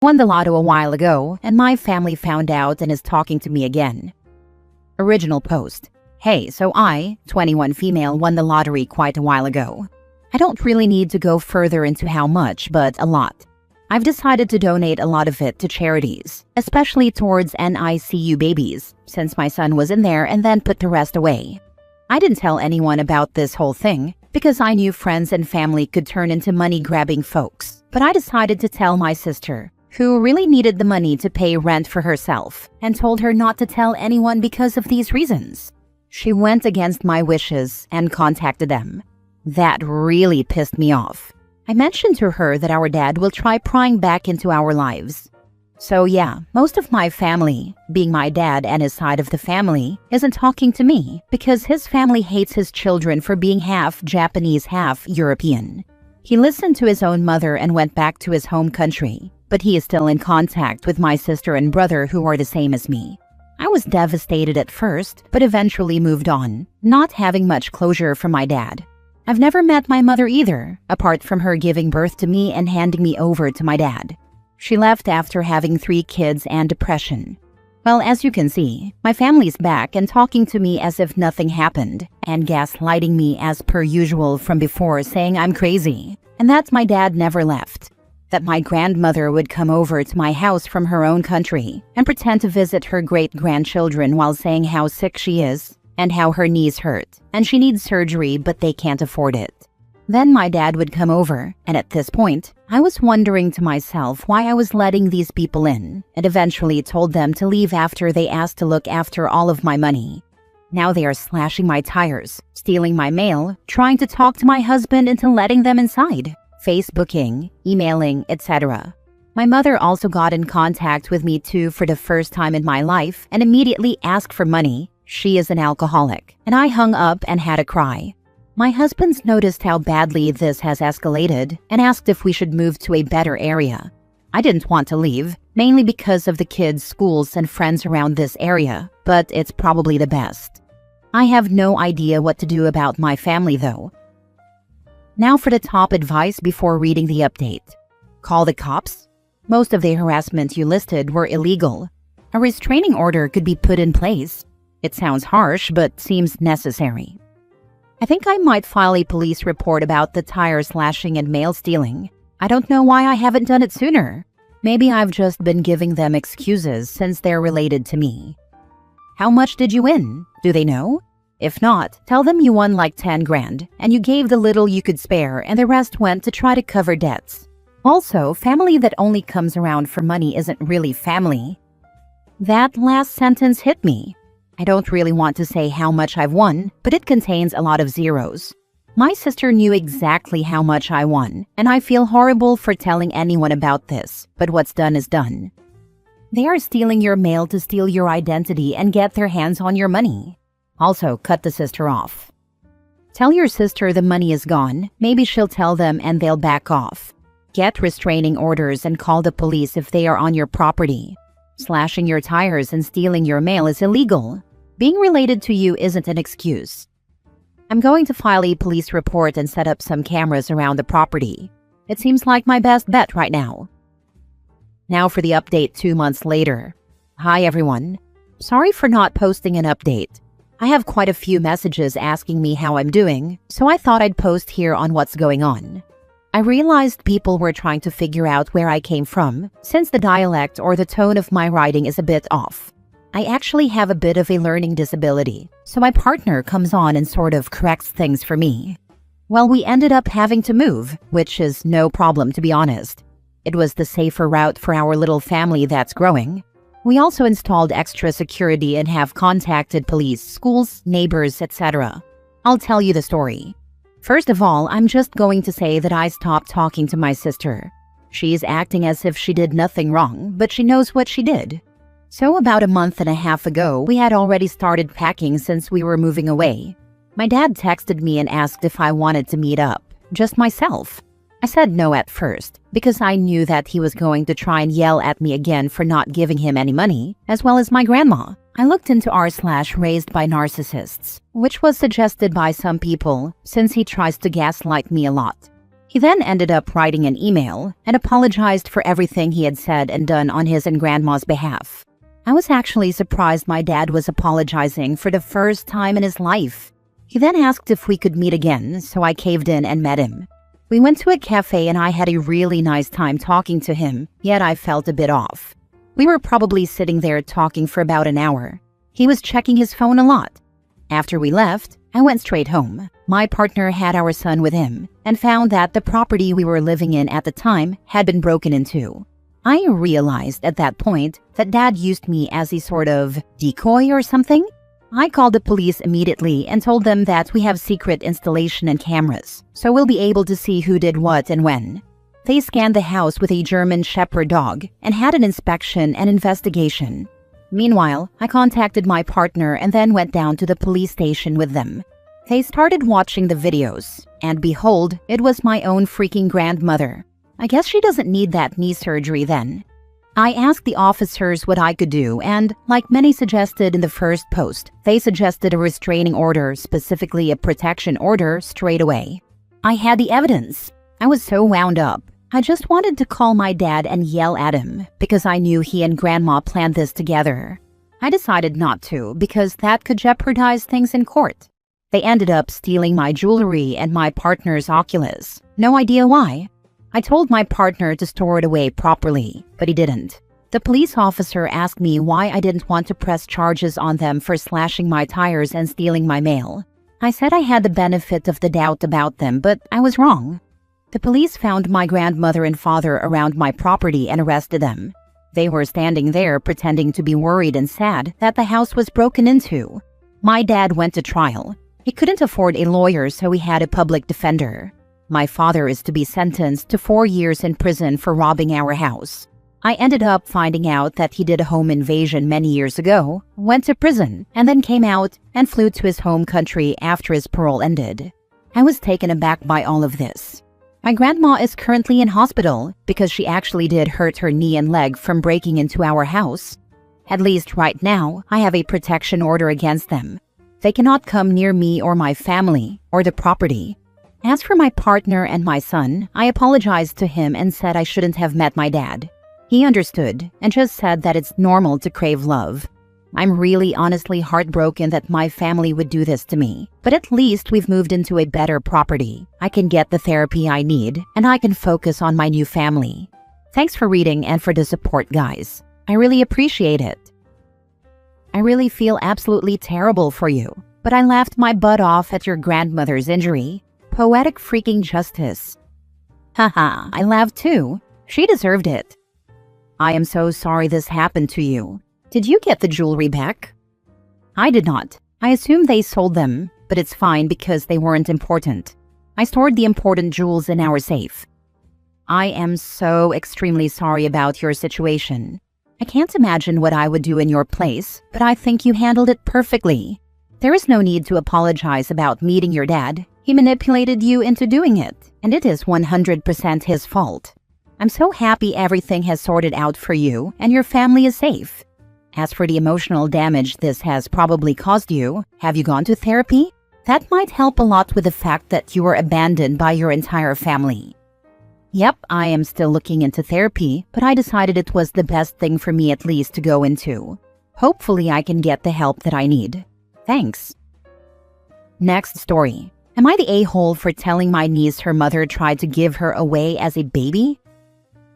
Won the lotto a while ago, and my family found out and is talking to me again. Original post. Hey, so I, 21 female, won the lottery quite a while ago. I don't really need to go further into how much, but a lot. I've decided to donate a lot of it to charities, especially towards NICU babies, since my son was in there, and then put the rest away. I didn't tell anyone about this whole thing because I knew friends and family could turn into money-grabbing folks, but I decided to tell my sister, who really needed the money to pay rent for herself, and told her not to tell anyone because of these reasons. She went against my wishes and contacted them. That really pissed me off. I mentioned to her that our dad will try prying back into our lives. So yeah, most of my family, being my dad and his side of the family, isn't talking to me because his family hates his children for being half Japanese, half European. He listened to his own mother and went back to his home country, but he is still in contact with my sister and brother who are the same as me. I was devastated at first, but eventually moved on, not having much closure from my dad. I've never met my mother either, apart from her giving birth to me and handing me over to my dad. She left after having 3 kids and depression. Well, as you can see, my family's back and talking to me as if nothing happened, and gaslighting me as per usual from before, saying I'm crazy, and that my dad never left. That my grandmother would come over to my house from her own country and pretend to visit her great-grandchildren while saying how sick she is and how her knees hurt, and she needs surgery but they can't afford it. Then my dad would come over, and at this point, I was wondering to myself why I was letting these people in, and eventually told them to leave after they asked to look after all of my money. Now they are slashing my tires, stealing my mail, trying to talk to my husband into letting them inside, Facebooking, emailing, etc. My mother also got in contact with me too for the first time in my life and immediately asked for money. She is an alcoholic, and I hung up and had a cry. My husband's noticed how badly this has escalated and asked if we should move to a better area. I didn't want to leave, mainly because of the kids' schools and friends around this area, but it's probably the best. I have no idea what to do about my family though. Now for the top advice before reading the update. Call the cops? Most of the harassment you listed were illegal. A restraining order could be put in place. It sounds harsh, but seems necessary. I think I might file a police report about the tire slashing and mail stealing. I don't know why I haven't done it sooner. Maybe I've just been giving them excuses since they're related to me. How much did you win? Do they know? If not, tell them you won like 10 grand and you gave the little you could spare and the rest went to try to cover debts. Also, family that only comes around for money isn't really family. That last sentence hit me. I don't really want to say how much I've won, but it contains a lot of zeros. My sister knew exactly how much I won, and I feel horrible for telling anyone about this, but what's done is done. They are stealing your mail to steal your identity and get their hands on your money. Also, cut the sister off. Tell your sister the money is gone, maybe she'll tell them and they'll back off. Get restraining orders and call the police if they are on your property. Slashing your tires and stealing your mail is illegal. Being related to you isn't an excuse. I'm going to file a police report and set up some cameras around the property. It seems like my best bet right now. Now for the update 2 months later. Hi everyone. Sorry for not posting an update. I have quite a few messages asking me how I'm doing, so I thought I'd post here on what's going on. I realized people were trying to figure out where I came from, since the dialect or the tone of my writing is a bit off. I actually have a bit of a learning disability, so my partner comes on and sort of corrects things for me. Well, we ended up having to move, which is no problem to be honest. It was the safer route for our little family that's growing. We also installed extra security and have contacted police, schools, neighbors, etc. I'll tell you the story. First of all, I'm just going to say that I stopped talking to my sister. She's acting as if she did nothing wrong, but she knows what she did. So about a month and a half ago, we had already started packing since we were moving away. My dad texted me and asked if I wanted to meet up, just myself. I said no at first, because I knew that he was going to try and yell at me again for not giving him any money, as well as my grandma. I looked into r/raised by narcissists, which was suggested by some people since he tries to gaslight me a lot. He then ended up writing an email and apologized for everything he had said and done on his and Grandma's behalf. I was actually surprised my dad was apologizing for the first time in his life. He then asked if we could meet again, so I caved in and met him. We went to a cafe and I had a really nice time talking to him, yet I felt a bit off. We were probably sitting there talking for about an hour. He was checking his phone a lot. After we left, I went straight home. My partner had our son with him and found that the property we were living in at the time had been broken into. I realized at that point that Dad used me as a sort of decoy or something. I called the police immediately and told them that we have secret installation and cameras, so we'll be able to see who did what and when. They scanned the house with a German Shepherd dog and had an inspection and investigation. Meanwhile, I contacted my partner and then went down to the police station with them. They started watching the videos, and behold, it was my own freaking grandmother. I guess she doesn't need that knee surgery then. I asked the officers what I could do, and, like many suggested in the first post, they suggested a restraining order, specifically a protection order, straight away. I had the evidence. I was so wound up. I just wanted to call my dad and yell at him, because I knew he and Grandma planned this together. I decided not to, because that could jeopardize things in court. They ended up stealing my jewelry and my partner's Oculus. No idea why. I told my partner to store it away properly, but he didn't. The police officer asked me why I didn't want to press charges on them for slashing my tires and stealing my mail. I said I had the benefit of the doubt about them, but I was wrong. The police found my grandmother and father around my property and arrested them. They were standing there pretending to be worried and sad that the house was broken into. My dad went to trial. He couldn't afford a lawyer, so he had a public defender. My father is to be sentenced to 4 years in prison for robbing our house. I ended up finding out that he did a home invasion many years ago, went to prison, and then came out and flew to his home country after his parole ended. I was taken aback by all of this. My grandma is currently in hospital because she actually did hurt her knee and leg from breaking into our house. At least right now, I have a protection order against them. They cannot come near me or my family or the property. As for my partner and my son, I apologized to him and said I shouldn't have met my dad. He understood and just said that it's normal to crave love. I'm really honestly heartbroken that my family would do this to me, but at least we've moved into a better property. I can get the therapy I need, and I can focus on my new family. Thanks for reading and for the support, guys. I really appreciate it. I really feel absolutely terrible for you, but I laughed my butt off at your grandmother's injury. Poetic freaking justice. Haha, I laughed too. She deserved it. I am so sorry this happened to you. Did you get the jewelry back? I did not. I assume they sold them, but it's fine because they weren't important. I stored the important jewels in our safe. I am so extremely sorry about your situation. I can't imagine what I would do in your place, but I think you handled it perfectly. There is no need to apologize about meeting your dad. He manipulated you into doing it, and it is 100% his fault. I'm so happy everything has sorted out for you and your family is safe. As for the emotional damage this has probably caused you, have you gone to therapy? That might help a lot with the fact that you were abandoned by your entire family. Yep, I am still looking into therapy, but I decided it was the best thing for me at least to go into. Hopefully I can get the help that I need. Thanks. Next story. Am I the a-hole for telling my niece her mother tried to give her away as a baby?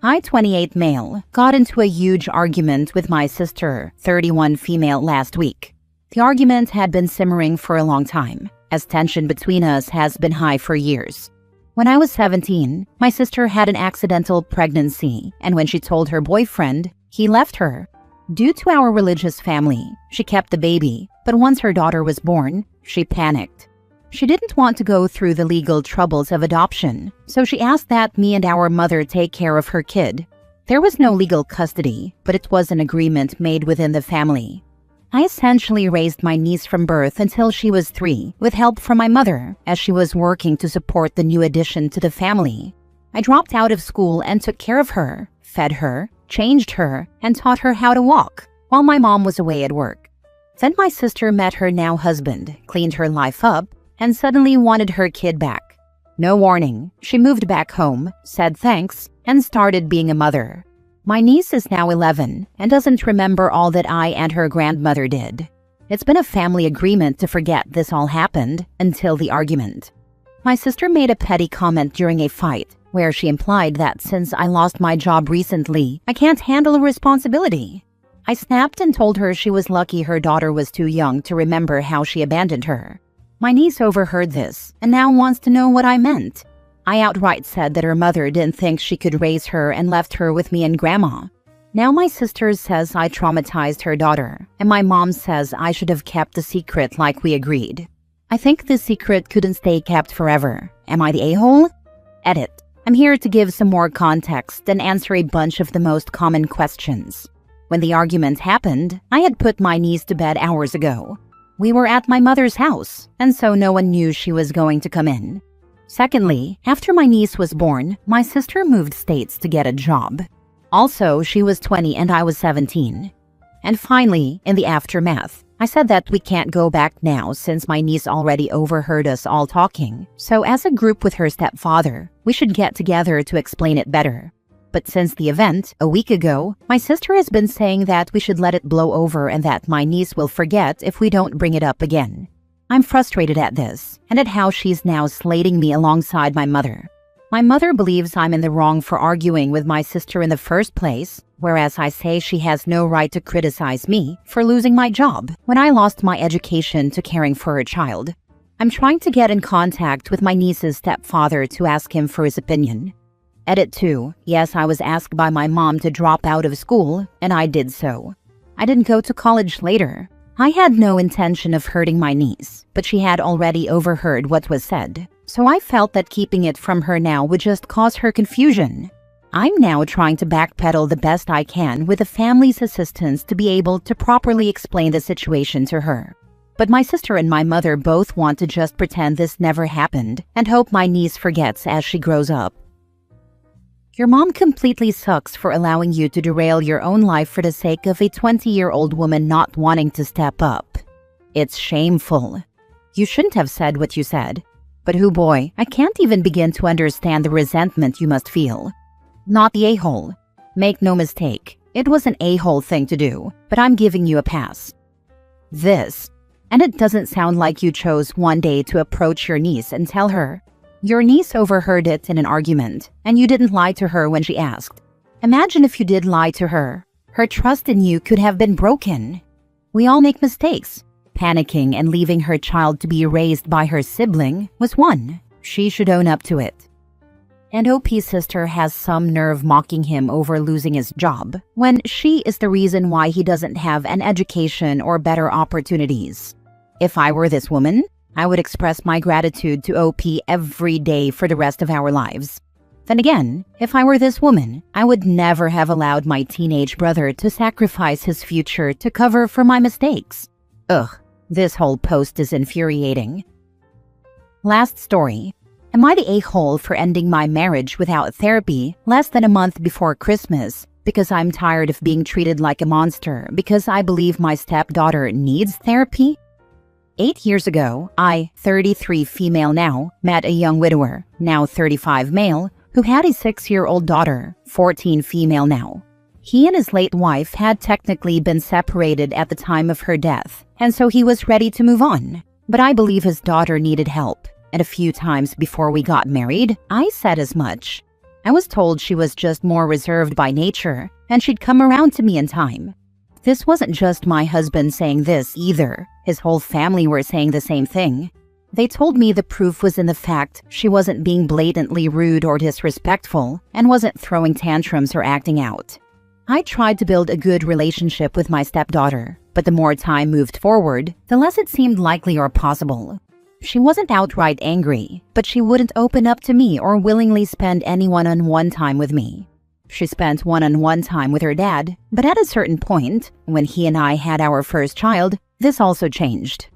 I, 28 male, got into a huge argument with my sister, 31 female, last week. The argument had been simmering for a long time, as tension between us has been high for years. When I was 17, my sister had an accidental pregnancy, and when she told her boyfriend, he left her. Due to our religious family, she kept the baby, but once her daughter was born, she panicked. She didn't want to go through the legal troubles of adoption, so she asked that me and our mother take care of her kid. There was no legal custody, but it was an agreement made within the family. I essentially raised my niece from birth until she was 3, with help from my mother, as she was working to support the new addition to the family. I dropped out of school and took care of her, fed her, changed her, and taught her how to walk, while my mom was away at work. Then my sister met her now husband, cleaned her life up, and suddenly wanted her kid back. No warning, she moved back home, said thanks, and started being a mother. My niece is now 11 and doesn't remember all that I and her grandmother did. It's been a family agreement to forget this all happened until the argument. My sister made a petty comment during a fight where she implied that since I lost my job recently, I can't handle a responsibility. I snapped and told her she was lucky her daughter was too young to remember how she abandoned her. My niece overheard this and now wants to know what I meant. I outright said that her mother didn't think she could raise her and left her with me and Grandma. Now my sister says I traumatized her daughter, and my mom says I should have kept the secret like we agreed. I think this secret couldn't stay kept forever. Am I the a-hole? Edit. I'm here to give some more context and answer a bunch of the most common questions. When the argument happened, I had put my niece to bed hours ago. We were at my mother's house, and so no one knew she was going to come in. Secondly, after my niece was born, my sister moved states to get a job. Also, she was 20 and I was 17. And finally, in the aftermath, I said that we can't go back now since my niece already overheard us all talking. So as a group with her stepfather, we should get together to explain it better. But since the event, a week ago, my sister has been saying that we should let it blow over and that my niece will forget if we don't bring it up again. I'm frustrated at this, and at how she's now slating me alongside my mother. My mother believes I'm in the wrong for arguing with my sister in the first place, whereas I say she has no right to criticize me for losing my job when I lost my education to caring for her child. I'm trying to get in contact with my niece's stepfather to ask him for his opinion. Edit 2. Yes, I was asked by my mom to drop out of school, and I did so. I didn't go to college later. I had no intention of hurting my niece, but she had already overheard what was said, so I felt that keeping it from her now would just cause her confusion. I'm now trying to backpedal the best I can with the family's assistance to be able to properly explain the situation to her. But my sister and my mother both want to just pretend this never happened and hope my niece forgets as she grows up. Your mom completely sucks for allowing you to derail your own life for the sake of a 20-year-old woman not wanting to step up. It's shameful. You shouldn't have said what you said. But hoo boy, I can't even begin to understand the resentment you must feel. Not the a-hole. Make no mistake, it was an a-hole thing to do, but I'm giving you a pass. This. And it doesn't sound like you chose one day to approach your niece and tell her. Your niece overheard it in an argument, and you didn't lie to her when she asked. Imagine if you did lie to her. Her trust in you could have been broken. We all make mistakes. Panicking and leaving her child to be raised by her sibling was one. She should own up to it. And OP's sister has some nerve mocking him over losing his job, when she is the reason why he doesn't have an education or better opportunities. If I were this woman, I would express my gratitude to OP every day for the rest of our lives. Then again, if I were this woman, I would never have allowed my teenage brother to sacrifice his future to cover for my mistakes. Ugh, this whole post is infuriating. Last story. Am I the a-hole for ending my marriage without therapy less than a month before Christmas because I'm tired of being treated like a monster because I believe my stepdaughter needs therapy? 8 years ago, I, 33 female now, met a young widower, now 35 male, who had a 6-year-old daughter, 14 female now. He and his late wife had technically been separated at the time of her death, and so he was ready to move on. But I believe his daughter needed help, and a few times before we got married, I said as much. I was told she was just more reserved by nature, and she'd come around to me in time. This wasn't just my husband saying this either. His whole family were saying the same thing. They told me the proof was in the fact she wasn't being blatantly rude or disrespectful and wasn't throwing tantrums or acting out. I tried to build a good relationship with my stepdaughter, but the more time moved forward, the less it seemed likely or possible. She wasn't outright angry, but she wouldn't open up to me or willingly spend any one-on-one time with me. She spent one-on-one time with her dad, but at a certain point, when he and I had our first child, this also changed.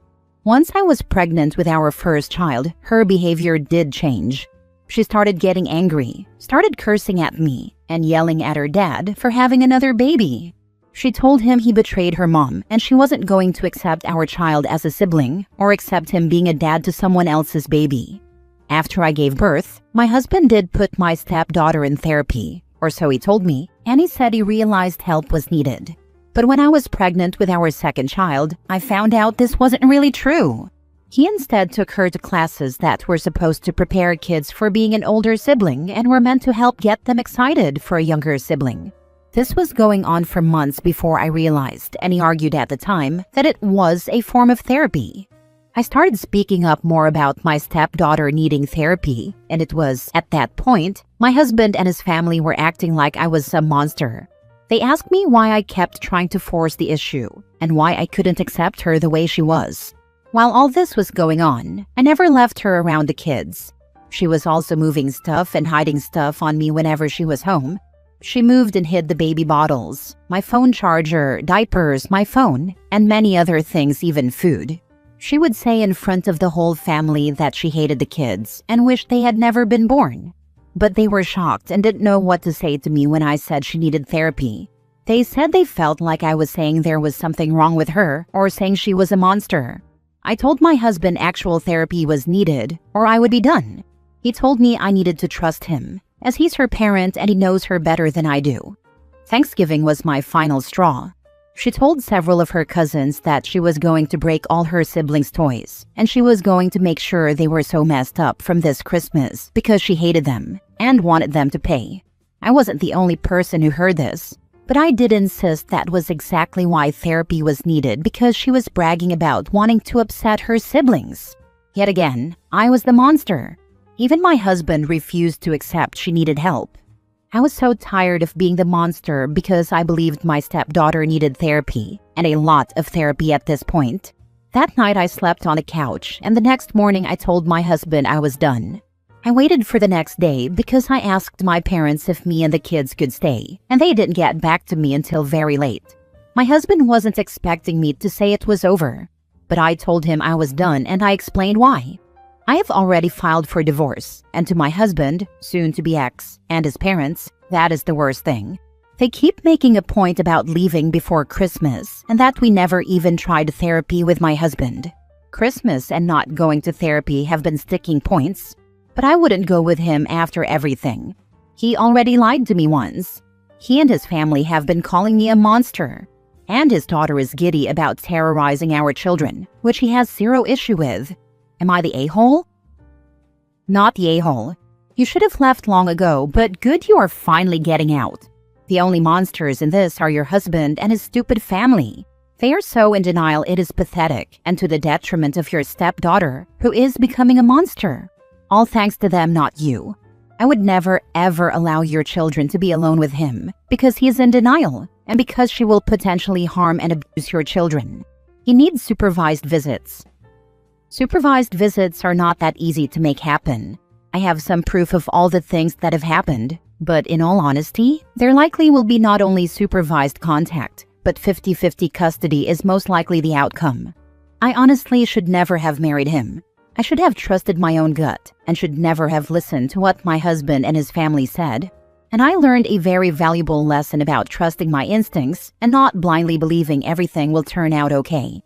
Once I was pregnant with our first child, her behavior did change. She started getting angry, started cursing at me, and yelling at her dad for having another baby. She told him he betrayed her mom and she wasn't going to accept our child as a sibling or accept him being a dad to someone else's baby. After I gave birth, my husband did put my stepdaughter in therapy, or so he told me, and he said he realized help was needed. But when I was pregnant with our second child, I found out this wasn't really true. He instead took her to classes that were supposed to prepare kids for being an older sibling and were meant to help get them excited for a younger sibling. This was going on for months before I realized, and he argued at the time, that it was a form of therapy. I started speaking up more about my stepdaughter needing therapy, and it was, at that point, my husband and his family were acting like I was some monster. They asked me why I kept trying to force the issue, and why I couldn't accept her the way she was. While all this was going on, I never left her around the kids. She was also moving stuff and hiding stuff on me whenever she was home. She moved and hid the baby bottles, my phone charger, diapers, my phone, and many other things, even food. She would say in front of the whole family that she hated the kids and wished they had never been born. But they were shocked and didn't know what to say to me when I said she needed therapy. They said they felt like I was saying there was something wrong with her or saying she was a monster. I told my husband actual therapy was needed or I would be done. He told me I needed to trust him, as he's her parent and he knows her better than I do. Thanksgiving was my final straw. She told several of her cousins that she was going to break all her siblings' toys, and she was going to make sure they were so messed up from this Christmas because she hated them and wanted them to pay. I wasn't the only person who heard this, but I did insist that was exactly why therapy was needed, because she was bragging about wanting to upset her siblings. Yet again, I was the monster. Even my husband refused to accept she needed help. I was so tired of being the monster because I believed my stepdaughter needed therapy, and a lot of therapy at this point. That night I slept on a couch, and the next morning I told my husband I was done. I waited for the next day because I asked my parents if me and the kids could stay, and they didn't get back to me until very late. My husband wasn't expecting me to say it was over, but I told him I was done and I explained why. I have already filed for divorce, and to my husband, soon-to-be ex, and his parents, that is the worst thing. They keep making a point about leaving before Christmas, and that we never even tried therapy with my husband. Christmas and not going to therapy have been sticking points, but I wouldn't go with him after everything. He already lied to me once. He and his family have been calling me a monster, and his daughter is giddy about terrorizing our children, which he has zero issue with. Am I the a-hole? Not the a-hole. You should have left long ago, but good you are finally getting out. The only monsters in this are your husband and his stupid family. They are so in denial it is pathetic, and to the detriment of your stepdaughter, who is becoming a monster. All thanks to them, not you. I would never ever allow your children to be alone with him, because he is in denial, and because she will potentially harm and abuse your children. He needs supervised visits. Supervised visits are not that easy to make happen. I have some proof of all the things that have happened, but in all honesty, there likely will be not only supervised contact, but 50-50 custody is most likely the outcome. I honestly should never have married him. I should have trusted my own gut and should never have listened to what my husband and his family said. And I learned a very valuable lesson about trusting my instincts and not blindly believing everything will turn out okay.